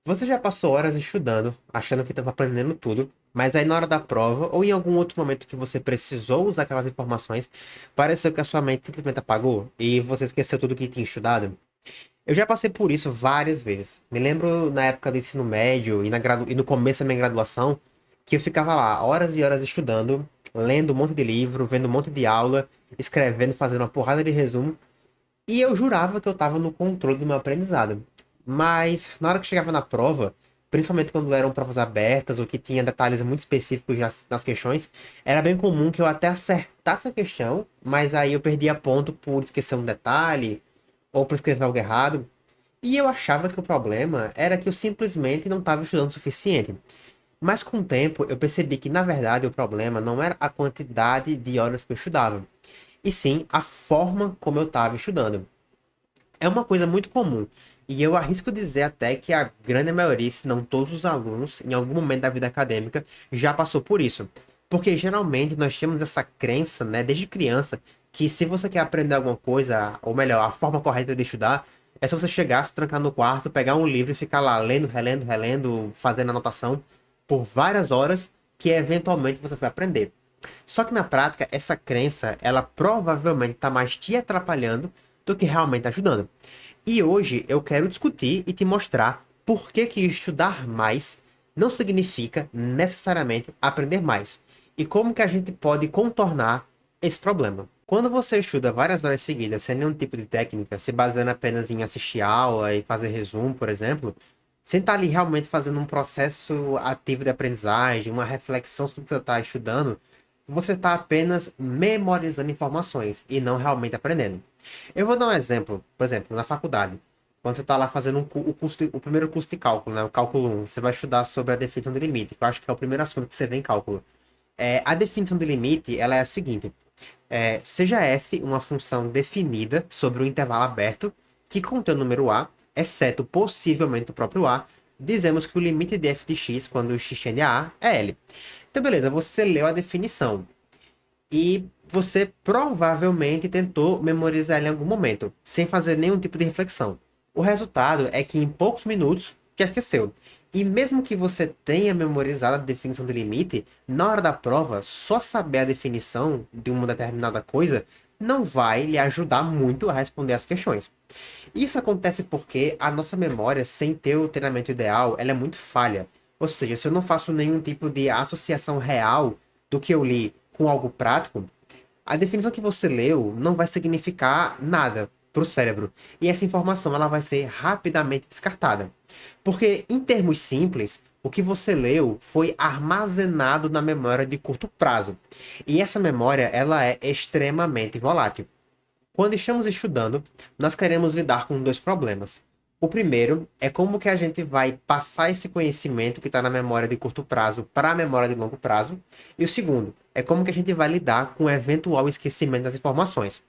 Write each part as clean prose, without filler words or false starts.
Você já passou horas estudando, achando que estava aprendendo tudo, mas aí na hora da prova, ou em algum outro momento que você precisou usar aquelas informações, pareceu que a sua mente simplesmente apagou e você esqueceu tudo que tinha estudado? Eu já passei por isso várias vezes. Me lembro na época do ensino médio e no começo da minha graduação, que eu ficava lá horas e horas estudando, lendo um monte de livro, vendo um monte de aula, escrevendo, fazendo uma porrada de resumo, e eu jurava que eu estava no controle do meu aprendizado. Mas na hora que chegava na prova, principalmente quando eram provas abertas ou que tinha detalhes muito específicos nas questões, era bem comum que eu até acertasse a questão, mas aí eu perdia ponto por esquecer um detalhe ou por escrever algo errado. E eu achava que o problema era que eu simplesmente não estava estudando o suficiente. Mas com o tempo eu percebi que na verdade o problema não era a quantidade de horas que eu estudava, e sim a forma como eu estava estudando. É uma coisa muito comum. E eu arrisco dizer até que a grande maioria, se não todos os alunos, em algum momento da vida acadêmica, já passou por isso. Porque geralmente nós temos essa crença, né, desde criança, que se você quer aprender alguma coisa, ou melhor, a forma correta de estudar, é só você chegar, se trancar no quarto, pegar um livro e ficar lá lendo, relendo, relendo, fazendo anotação por várias horas, que eventualmente você vai aprender. Só que na prática, essa crença, ela provavelmente está mais te atrapalhando do que realmente ajudando. E hoje eu quero discutir e te mostrar por que que estudar mais não significa necessariamente aprender mais. E como que a gente pode contornar esse problema. Quando você estuda várias horas seguidas sem nenhum tipo de técnica, se baseando apenas em assistir aula e fazer resumo, por exemplo, sem estar ali realmente fazendo um processo ativo de aprendizagem, uma reflexão sobre o que você está estudando, você está apenas memorizando informações e não realmente aprendendo. Eu vou dar um exemplo, por exemplo, na faculdade. Quando você está lá fazendo o primeiro curso de cálculo, né, o cálculo 1, você vai estudar sobre a definição de limite, que eu acho que é o primeiro assunto que você vê em cálculo. A definição de limite, ela é a seguinte. Seja f uma função definida sobre um intervalo aberto que contém o número a, exceto possivelmente o próprio a, dizemos que o limite de f de x, quando x tende a é L. Então, beleza, você leu a definição e você provavelmente tentou memorizar ela em algum momento, sem fazer nenhum tipo de reflexão. O resultado é que em poucos minutos já esqueceu. E mesmo que você tenha memorizado a definição do limite, na hora da prova, só saber a definição de uma determinada coisa não vai lhe ajudar muito a responder as questões. Isso acontece porque a nossa memória, sem ter o treinamento ideal, ela é muito falha. Ou seja, se eu não faço nenhum tipo de associação real do que eu li com algo prático, a definição que você leu não vai significar nada para o cérebro. E essa informação ela vai ser rapidamente descartada. Porque, em termos simples, o que você leu foi armazenado na memória de curto prazo. E essa memória ela é extremamente volátil. Quando estamos estudando, nós queremos lidar com dois problemas. O primeiro é como que a gente vai passar esse conhecimento que está na memória de curto prazo para a memória de longo prazo. E o segundo é como que a gente vai lidar com o eventual esquecimento das informações.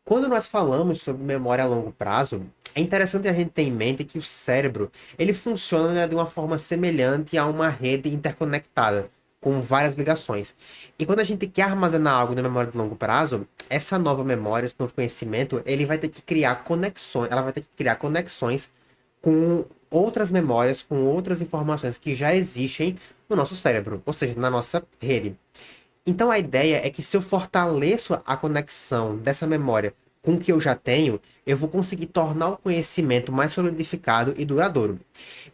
Quando nós falamos sobre memória a longo prazo, é interessante a gente ter em mente que o cérebro ele funciona, né, de uma forma semelhante a uma rede interconectada, com várias ligações. E quando a gente quer armazenar algo na memória de longo prazo, essa nova memória, esse novo conhecimento, ele vai ter que criar conexões, ela vai ter que criar conexões com outras memórias, com outras informações que já existem no nosso cérebro, ou seja, na nossa rede. Então a ideia é que se eu fortaleço a conexão dessa memória com o que eu já tenho, eu vou conseguir tornar o conhecimento mais solidificado e duradouro.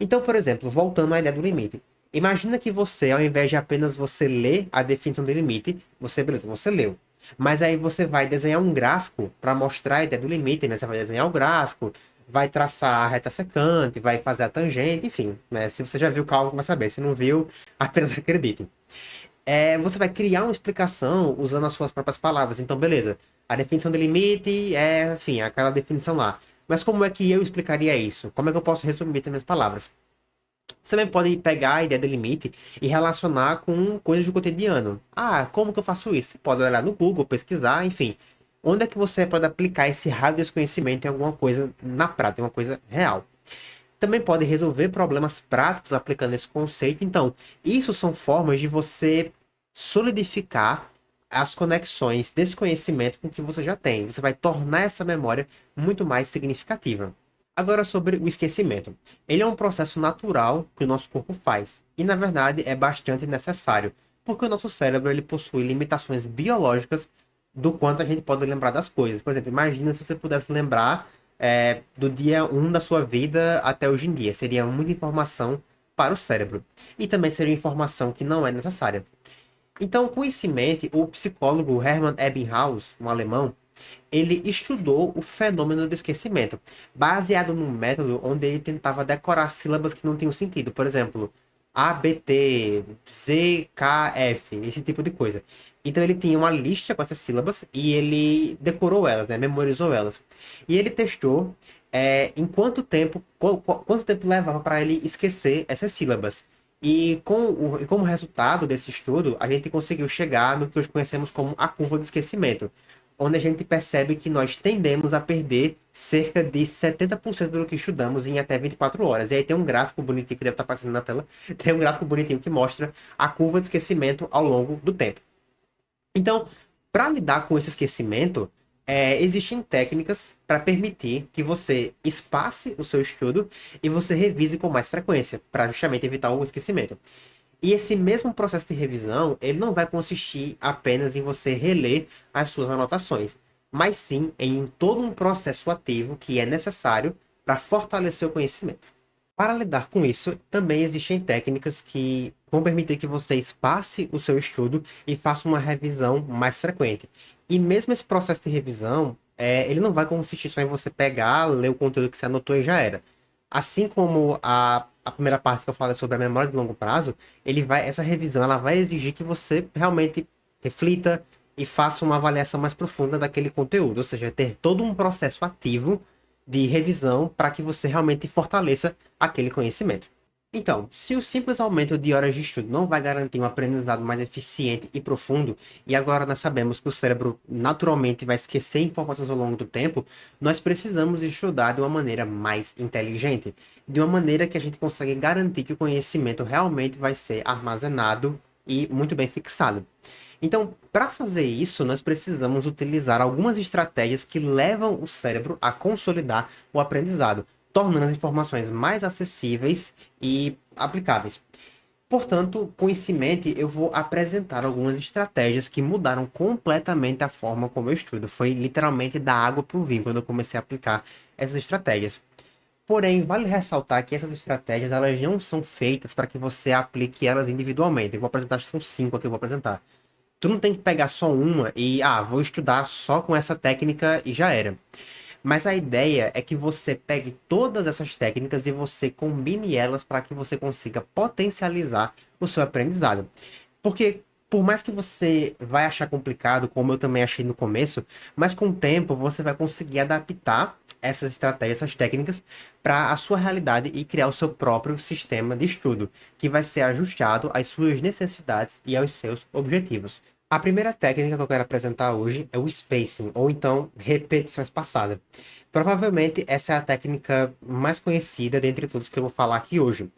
Então, por exemplo, voltando à ideia do limite. Imagina que você, ao invés de apenas você ler a definição do limite, beleza, você leu. Mas aí você vai desenhar um gráfico para mostrar a ideia do limite, né? Você vai desenhar o gráfico, vai traçar a reta secante, vai fazer a tangente, enfim, né? Se você já viu o cálculo, vai saber. Se não viu, apenas acredite. Você vai criar uma explicação usando as suas próprias palavras. Então, beleza. A definição de limite é, enfim, aquela definição lá. Mas como é que eu explicaria isso? Como é que eu posso resumir nas minhas palavras? Você também pode pegar a ideia de limite e relacionar com coisas do cotidiano. Ah, como que eu faço isso? Você pode olhar no Google, pesquisar, enfim. Onde é que você pode aplicar esse raio desse conhecimento em alguma coisa na prática, em uma coisa real? Também pode resolver problemas práticos aplicando esse conceito. Então, isso são formas de você solidificar as conexões desse conhecimento com o que você já tem. Você vai tornar essa memória muito mais significativa. Agora sobre o esquecimento. Ele é um processo natural que o nosso corpo faz e, na verdade, é bastante necessário, porque o nosso cérebro ele possui limitações biológicas do quanto a gente pode lembrar das coisas. Por exemplo, imagina se você pudesse lembrar do dia um da sua vida até hoje em dia. Seria muita informação para o cérebro. E também seria informação que não é necessária. Então, com isso em mente, o psicólogo Hermann Ebbinghaus, um alemão, ele estudou o fenômeno do esquecimento, baseado num método onde ele tentava decorar sílabas que não tinham sentido. Por exemplo, A, B, T, Z, K, F, esse tipo de coisa. Então ele tinha uma lista com essas sílabas e ele decorou elas, né, memorizou elas. E ele testou em quanto tempo, quanto tempo levava para ele esquecer essas sílabas. E como resultado desse estudo, a gente conseguiu chegar no que hoje conhecemos como a curva do esquecimento, onde a gente percebe que nós tendemos a perder cerca de 70% do que estudamos em até 24 horas. E aí tem um gráfico bonitinho que deve estar aparecendo na tela, tem um gráfico bonitinho que mostra a curva de esquecimento ao longo do tempo. Então, para lidar com esse esquecimento, existem técnicas para permitir que você espace o seu estudo e você revise com mais frequência, para justamente evitar o esquecimento. E esse mesmo processo de revisão, ele não vai consistir apenas em você reler as suas anotações, mas sim em todo um processo ativo que é necessário para fortalecer o conhecimento. Para lidar com isso, também existem técnicas que vão permitir que você espace o seu estudo e faça uma revisão mais frequente. E mesmo esse processo de revisão, ele não vai consistir só em você pegar, ler o conteúdo que você anotou e já era. Assim como a primeira parte que eu falei sobre a memória de longo prazo, essa revisão ela vai exigir que você realmente reflita e faça uma avaliação mais profunda daquele conteúdo, ou seja, ter todo um processo ativo de revisão para que você realmente fortaleça aquele conhecimento. Então, se o simples aumento de horas de estudo não vai garantir um aprendizado mais eficiente e profundo, e agora nós sabemos que o cérebro naturalmente vai esquecer informações ao longo do tempo, nós precisamos estudar de uma maneira mais inteligente, de uma maneira que a gente consegue garantir que o conhecimento realmente vai ser armazenado e muito bem fixado. Então, para fazer isso, nós precisamos utilizar algumas estratégias que levam o cérebro a consolidar o aprendizado, tornando as informações mais acessíveis e aplicáveis. Portanto, com isso em mente, eu vou apresentar algumas estratégias que mudaram completamente a forma como eu estudo. Foi literalmente da água para o vinho quando eu comecei a aplicar essas estratégias. Porém, vale ressaltar que essas estratégias elas não são feitas para que você aplique elas individualmente. Eu vou apresentar, acho que são 5 aqui que eu vou apresentar. Tu não tem que pegar só uma e, vou estudar só com essa técnica e já era. Mas a ideia é que você pegue todas essas técnicas e você combine elas para que você consiga potencializar o seu aprendizado. Porque por mais que você vai achar complicado, como eu também achei no começo, mas com o tempo você vai conseguir adaptar essas estratégias, essas técnicas para a sua realidade e criar o seu próprio sistema de estudo, que vai ser ajustado às suas necessidades e aos seus objetivos. A primeira técnica que eu quero apresentar hoje é o spacing, ou então repetição espaçada. Provavelmente essa é a técnica mais conhecida dentre todos que eu vou falar aqui hoje.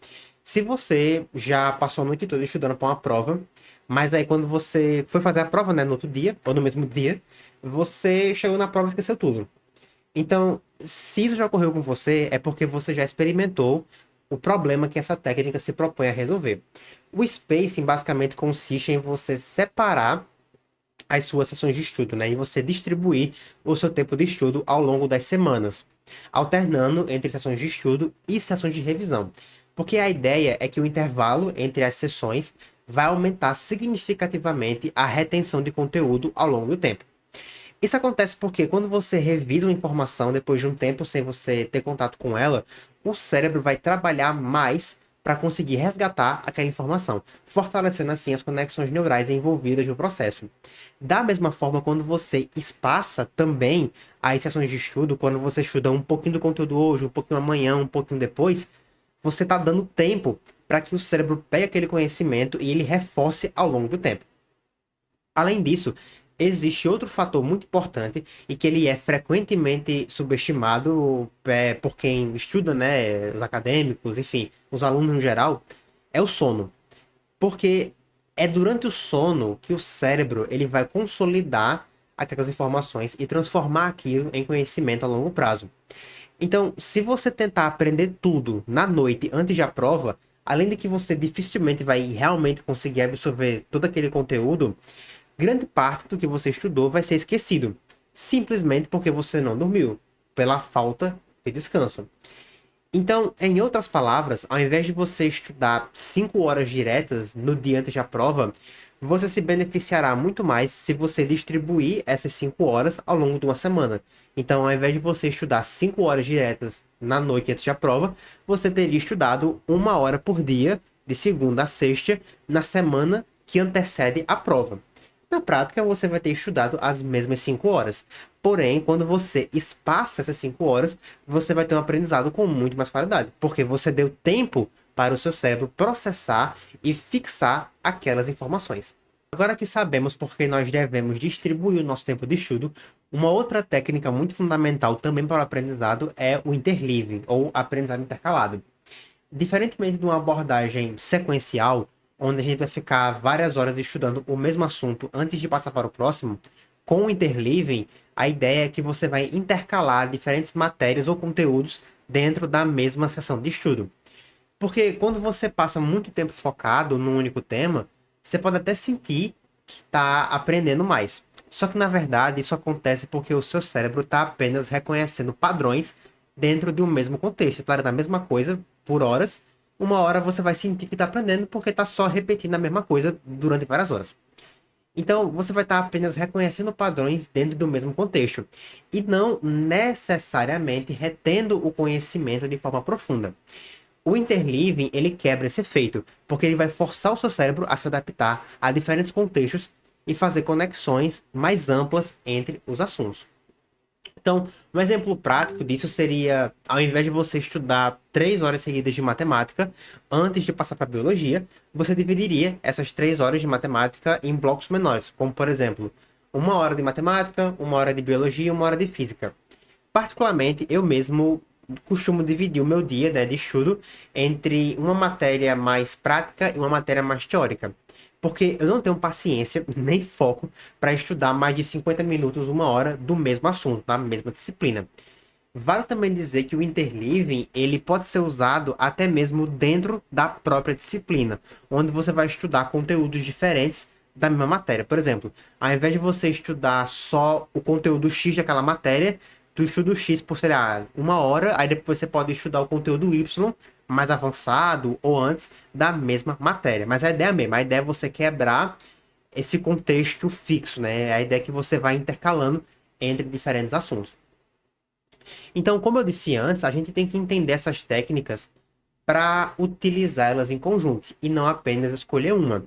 Se você já passou a noite toda estudando para uma prova, mas aí quando você foi fazer a prova, né, no outro dia, ou no mesmo dia, você chegou na prova e esqueceu tudo. Então, se isso já ocorreu com você, é porque você já experimentou o problema que essa técnica se propõe a resolver. O spacing basicamente consiste em você separar as suas sessões de estudo, né? E você distribuir o seu tempo de estudo ao longo das semanas, alternando entre sessões de estudo e sessões de revisão. Porque a ideia é que o intervalo entre as sessões vai aumentar significativamente a retenção de conteúdo ao longo do tempo. Isso acontece porque quando você revisa uma informação depois de um tempo sem você ter contato com ela, o cérebro vai trabalhar mais para conseguir resgatar aquela informação, fortalecendo assim as conexões neurais envolvidas no processo. Da mesma forma, quando você espaça também as sessões de estudo, quando você estuda um pouquinho do conteúdo hoje, um pouquinho amanhã, um pouquinho depois, você está dando tempo para que o cérebro pegue aquele conhecimento e ele reforce ao longo do tempo. Além disso, existe outro fator muito importante e que ele é frequentemente subestimado por quem estuda, né, os acadêmicos, enfim, os alunos no geral, é o sono. Porque é durante o sono que o cérebro ele vai consolidar aquelas informações e transformar aquilo em conhecimento a longo prazo. Então, se você tentar aprender tudo na noite antes da prova, além de que você dificilmente vai realmente conseguir absorver todo aquele conteúdo, grande parte do que você estudou vai ser esquecido, simplesmente porque você não dormiu, pela falta de descanso. Então, em outras palavras, ao invés de você estudar 5 horas diretas no dia antes da prova, você se beneficiará muito mais se você distribuir essas 5 horas ao longo de uma semana. Então, ao invés de você estudar 5 horas diretas na noite antes da prova, você teria estudado 1 hora por dia, de segunda a sexta, na semana que antecede a prova. Na prática, você vai ter estudado as mesmas 5 horas. Porém, quando você espaça essas 5 horas, você vai ter um aprendizado com muito mais qualidade. Porque você deu tempo para o seu cérebro processar e fixar aquelas informações. Agora que sabemos por que nós devemos distribuir o nosso tempo de estudo, uma outra técnica muito fundamental também para o aprendizado é o interleaving, ou aprendizado intercalado. Diferentemente de uma abordagem sequencial, onde a gente vai ficar várias horas estudando o mesmo assunto antes de passar para o próximo, com o interleaving, a ideia é que você vai intercalar diferentes matérias ou conteúdos dentro da mesma sessão de estudo. Porque quando você passa muito tempo focado num único tema, você pode até sentir que está aprendendo mais. Só que na verdade isso acontece porque o seu cérebro está apenas reconhecendo padrões dentro de um mesmo contexto. Claro, da mesma coisa por horas. Uma hora você vai sentir que está aprendendo porque está só repetindo a mesma coisa durante várias horas. Então, você vai estar apenas reconhecendo padrões dentro do mesmo contexto e não necessariamente retendo o conhecimento de forma profunda. O interleaving, ele quebra esse efeito, porque ele vai forçar o seu cérebro a se adaptar a diferentes contextos e fazer conexões mais amplas entre os assuntos. Então, um exemplo prático disso seria, ao invés de você estudar 3 horas seguidas de matemática antes de passar para biologia, você dividiria essas 3 horas de matemática em blocos menores, como por exemplo, 1 hora de matemática, 1 hora de biologia e 1 hora de física. Particularmente, eu mesmo costumo dividir o meu dia, né, de estudo entre uma matéria mais prática e uma matéria mais teórica. Porque eu não tenho paciência nem foco para estudar mais de 50 minutos, 1 hora do mesmo assunto, da mesma disciplina. Vale também dizer que o interleaving, ele pode ser usado até mesmo dentro da própria disciplina, onde você vai estudar conteúdos diferentes da mesma matéria. Por exemplo, ao invés de você estudar só o conteúdo X daquela matéria, tu estuda o X por, sei lá, 1 hora, aí depois você pode estudar o conteúdo Y mais avançado ou antes da mesma matéria. Mas a ideia é a mesma, a ideia é você quebrar esse contexto fixo, né? A ideia é que você vai intercalando entre diferentes assuntos. Então, como eu disse antes, a gente tem que entender essas técnicas para utilizá-las em conjuntos e não apenas escolher uma.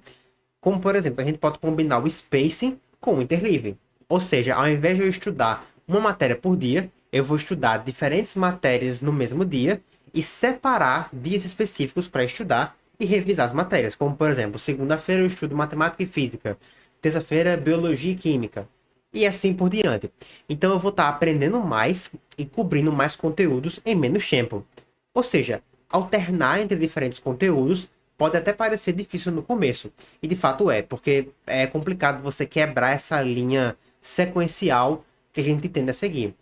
Como, por exemplo, a gente pode combinar o spacing com o interleaving. Ou seja, ao invés de eu estudar uma matéria por dia, eu vou estudar diferentes matérias no mesmo dia e separar dias específicos para estudar e revisar as matérias. Como, por exemplo, segunda-feira eu estudo matemática e física, terça-feira biologia e química, e assim por diante. Então eu vou estar aprendendo mais e cobrindo mais conteúdos em menos tempo. Ou seja, alternar entre diferentes conteúdos pode até parecer difícil no começo. E de fato é, porque é complicado você quebrar essa linha sequencial que a gente tende a seguir.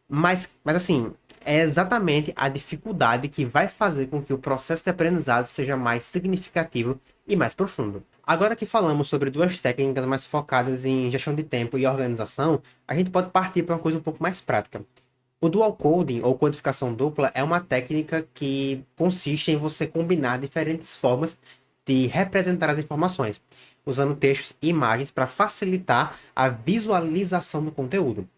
Mas assim, é exatamente a dificuldade que vai fazer com que o processo de aprendizado seja mais significativo e mais profundo. Agora que falamos sobre duas técnicas mais focadas em gestão de tempo e organização, a gente pode partir para uma coisa um pouco mais prática. O dual coding, ou codificação dupla, é uma técnica que consiste em você combinar diferentes formas de representar as informações, usando textos e imagens para facilitar a visualização do conteúdo.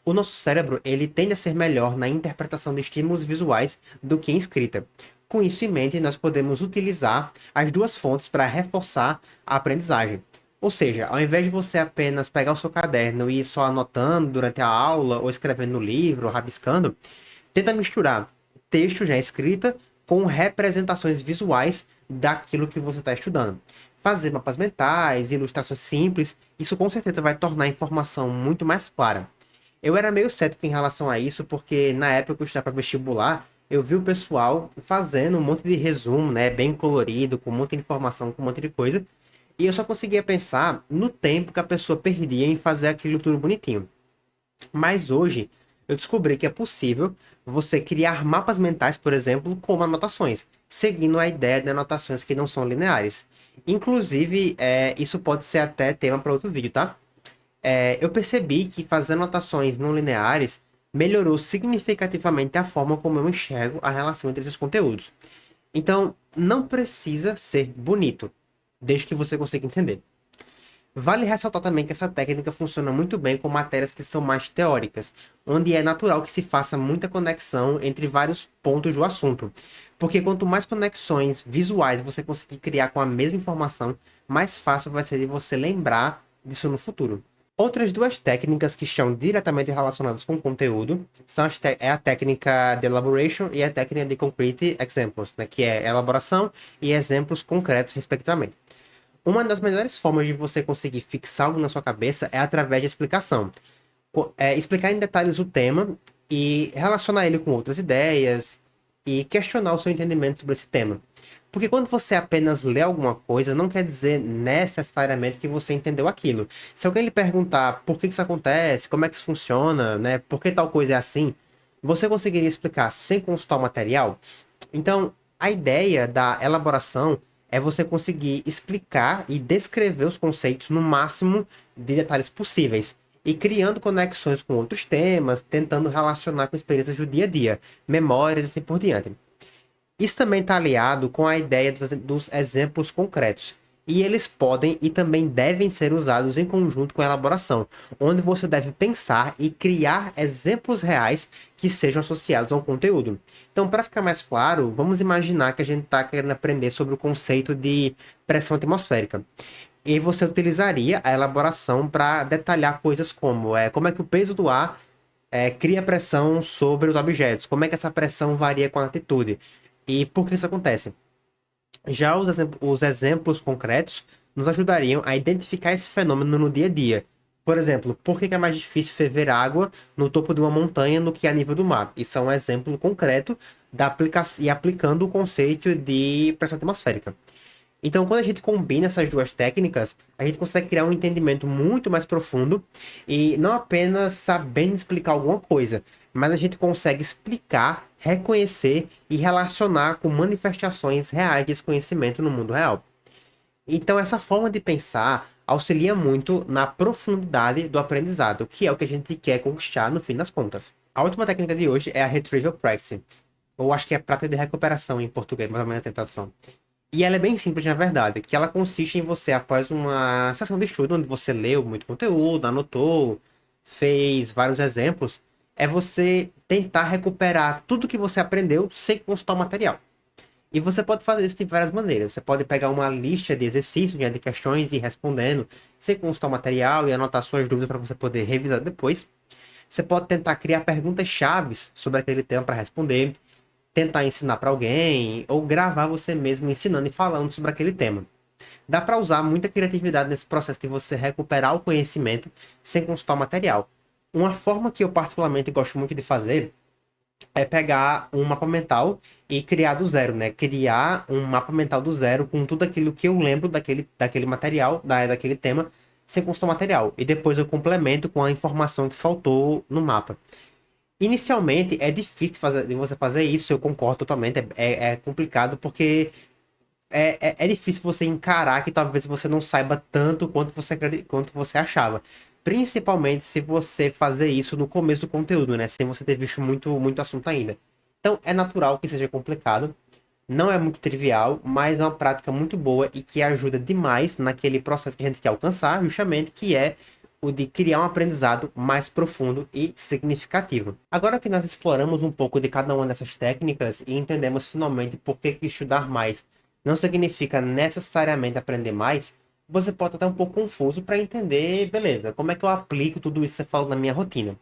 O nosso cérebro, ele tende a ser melhor na interpretação de estímulos visuais do que em escrita. Com isso em mente, nós podemos utilizar as duas fontes para reforçar a aprendizagem. Ou seja, ao invés de você apenas pegar o seu caderno e ir só anotando durante a aula, ou escrevendo no livro, ou rabiscando, tenta misturar texto já escrita com representações visuais daquilo que você está estudando. Fazer mapas mentais, ilustrações simples, isso com certeza vai tornar a informação muito mais clara. Eu era meio cético em relação a isso, porque na época que eu estava para vestibular, eu vi o pessoal fazendo um monte de resumo, né, bem colorido, com muita informação, com um monte de coisa, e eu só conseguia pensar no tempo que a pessoa perdia em fazer aquilo tudo bonitinho. Mas hoje eu descobri que é possível você criar mapas mentais, por exemplo, como anotações, seguindo a ideia de anotações que não são lineares. Inclusive, isso pode ser até tema para outro vídeo, tá? Eu percebi que fazer anotações não lineares melhorou significativamente a forma como eu enxergo a relação entre esses conteúdos. Então, não precisa ser bonito, desde que você consiga entender. Vale ressaltar também que essa técnica funciona muito bem com matérias que são mais teóricas, onde é natural que se faça muita conexão entre vários pontos do assunto. Porque quanto mais conexões visuais você conseguir criar com a mesma informação, mais fácil vai ser de você lembrar disso no futuro. Outras duas técnicas que estão diretamente relacionadas com o conteúdo são a técnica de elaboration e a técnica de concrete examples, né, que é elaboração e exemplos concretos, respectivamente. Uma das melhores formas de você conseguir fixar algo na sua cabeça é através de explicação. Explicar em detalhes o tema e relacionar ele com outras ideias e questionar o seu entendimento sobre esse tema. Porque quando você apenas lê alguma coisa, não quer dizer necessariamente que você entendeu aquilo. Se alguém lhe perguntar por que isso acontece, como é que isso funciona, né, por que tal coisa é assim, você conseguiria explicar sem consultar o material? Então, a ideia da elaboração é você conseguir explicar e descrever os conceitos no máximo de detalhes possíveis e criando conexões com outros temas, tentando relacionar com experiências do dia a dia, memórias e assim por diante. Isso também está aliado com a ideia dos exemplos concretos. E eles podem e também devem ser usados em conjunto com a elaboração, onde você deve pensar e criar exemplos reais que sejam associados ao conteúdo. Então, para ficar mais claro, vamos imaginar que a gente está querendo aprender sobre o conceito de pressão atmosférica. E você utilizaria a elaboração para detalhar coisas como é que o peso do ar cria pressão sobre os objetos, como é que essa pressão varia com a altitude e por que isso acontece. Já os exemplos concretos nos ajudariam a identificar esse fenômeno no dia a dia. Por exemplo, por que é mais difícil ferver água no topo de uma montanha do que a nível do mar? Isso é um exemplo concreto e aplicando o conceito de pressão atmosférica. Então, quando a gente combina essas duas técnicas, a gente consegue criar um entendimento muito mais profundo e não apenas sabendo explicar alguma coisa, mas a gente consegue explicar, reconhecer e relacionar com manifestações reais desse conhecimento no mundo real. Então, essa forma de pensar auxilia muito na profundidade do aprendizado, que é o que a gente quer conquistar no fim das contas. A última técnica de hoje é a Retrieval Practice, ou acho que é prática de recuperação em português, mais ou menos a tradução. E ela é bem simples, na verdade, que ela consiste em você, após uma sessão de estudo, onde você leu muito conteúdo, anotou, fez vários exemplos, é você tentar recuperar tudo que você aprendeu sem consultar o material. E você pode fazer isso de várias maneiras. Você pode pegar uma lista de exercícios, né, de questões e ir respondendo, sem consultar o material e anotar suas dúvidas para você poder revisar depois. Você pode tentar criar perguntas chaves sobre aquele tema para responder, tentar ensinar para alguém ou gravar você mesmo ensinando e falando sobre aquele tema. Dá para usar muita criatividade nesse processo de você recuperar o conhecimento sem consultar o material. Uma forma que eu particularmente gosto muito de fazer é pegar um mapa mental e criar do zero, né? Criar um mapa mental do zero com tudo aquilo que eu lembro daquele material, daquele tema, sem consultar o material. E depois eu complemento com a informação que faltou no mapa. Inicialmente é difícil de você fazer isso, eu concordo totalmente, é complicado porque é difícil você encarar que talvez você não saiba tanto quanto você achava. Principalmente se você fazer isso no começo do conteúdo, né? Sem você ter visto muito assunto ainda. Então é natural que seja complicado, não é muito trivial, mas é uma prática muito boa e que ajuda demais naquele processo que a gente quer alcançar, justamente, que é o de criar um aprendizado mais profundo e significativo. Agora que nós exploramos um pouco de cada uma dessas técnicas e entendemos finalmente por que estudar mais não significa necessariamente aprender mais, você pode estar um pouco confuso para entender, beleza, como é que eu aplico tudo isso que você falou na minha rotina.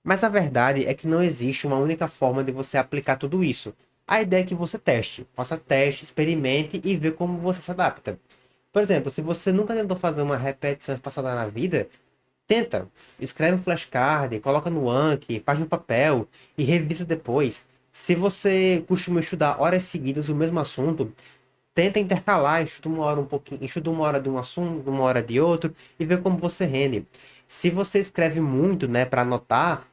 Mas a verdade é que não existe uma única forma de você aplicar tudo isso. A ideia é que você teste, faça teste, experimente e vê como você se adapta. Por exemplo, se você nunca tentou fazer uma repetição espaçada na vida, tenta, escreve um flashcard, coloca no Anki, faz no papel e revisa depois. Se você costuma estudar horas seguidas o mesmo assunto, tenta intercalar, estuda uma hora um pouquinho, estuda uma hora de um assunto, uma hora de outro e vê como você rende. Se você escreve muito, né, para anotar,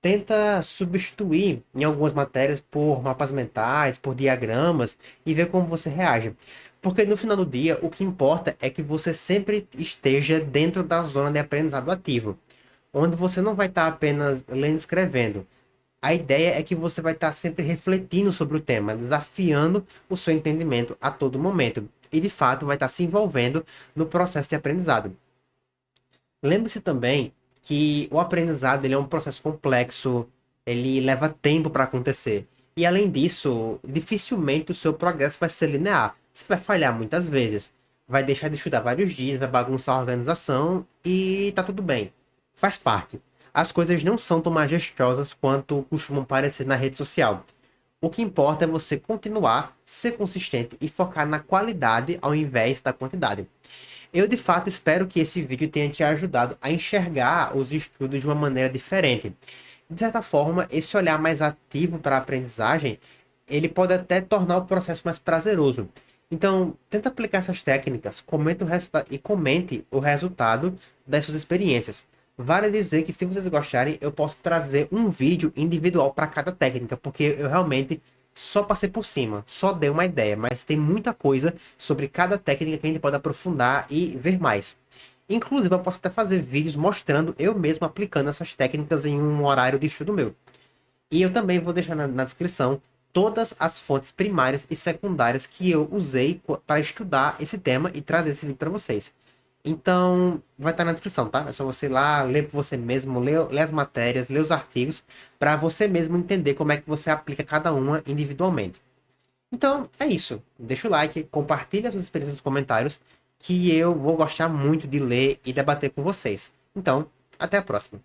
tenta substituir em algumas matérias por mapas mentais, por diagramas e ver como você reage. Porque no final do dia, o que importa é que você sempre esteja dentro da zona de aprendizado ativo, onde você não vai estar apenas lendo e escrevendo. A ideia é que você vai estar sempre refletindo sobre o tema, desafiando o seu entendimento a todo momento. E de fato vai estar se envolvendo no processo de aprendizado. Lembre-se também que o aprendizado ele é um processo complexo, ele leva tempo para acontecer. E além disso, dificilmente o seu progresso vai ser linear. Você vai falhar muitas vezes, vai deixar de estudar vários dias, vai bagunçar a organização e tá tudo bem. Faz parte. As coisas não são tão majestosas quanto costumam parecer na rede social. O que importa é você continuar, ser consistente e focar na qualidade ao invés da quantidade. Eu de fato espero que esse vídeo tenha te ajudado a enxergar os estudos de uma maneira diferente. De certa forma, esse olhar mais ativo para a aprendizagem, ele pode até tornar o processo mais prazeroso. Então, tenta aplicar essas técnicas, comente o resultado das suas experiências. Vale dizer que se vocês gostarem, eu posso trazer um vídeo individual para cada técnica, porque eu realmente só passei por cima, só dei uma ideia, mas tem muita coisa sobre cada técnica que a gente pode aprofundar e ver mais. Inclusive, eu posso até fazer vídeos mostrando eu mesmo aplicando essas técnicas em um horário de estudo meu. E eu também vou deixar na descrição todas as fontes primárias e secundárias que eu usei para estudar esse tema e trazer esse vídeo para vocês. Então, vai estar na descrição, tá? É só você ir lá, ler por você mesmo, ler as matérias, ler os artigos, para você mesmo entender como é que você aplica cada uma individualmente. Então, é isso. Deixa o like, compartilha suas experiências nos comentários, que eu vou gostar muito de ler e debater com vocês. Então, até a próxima.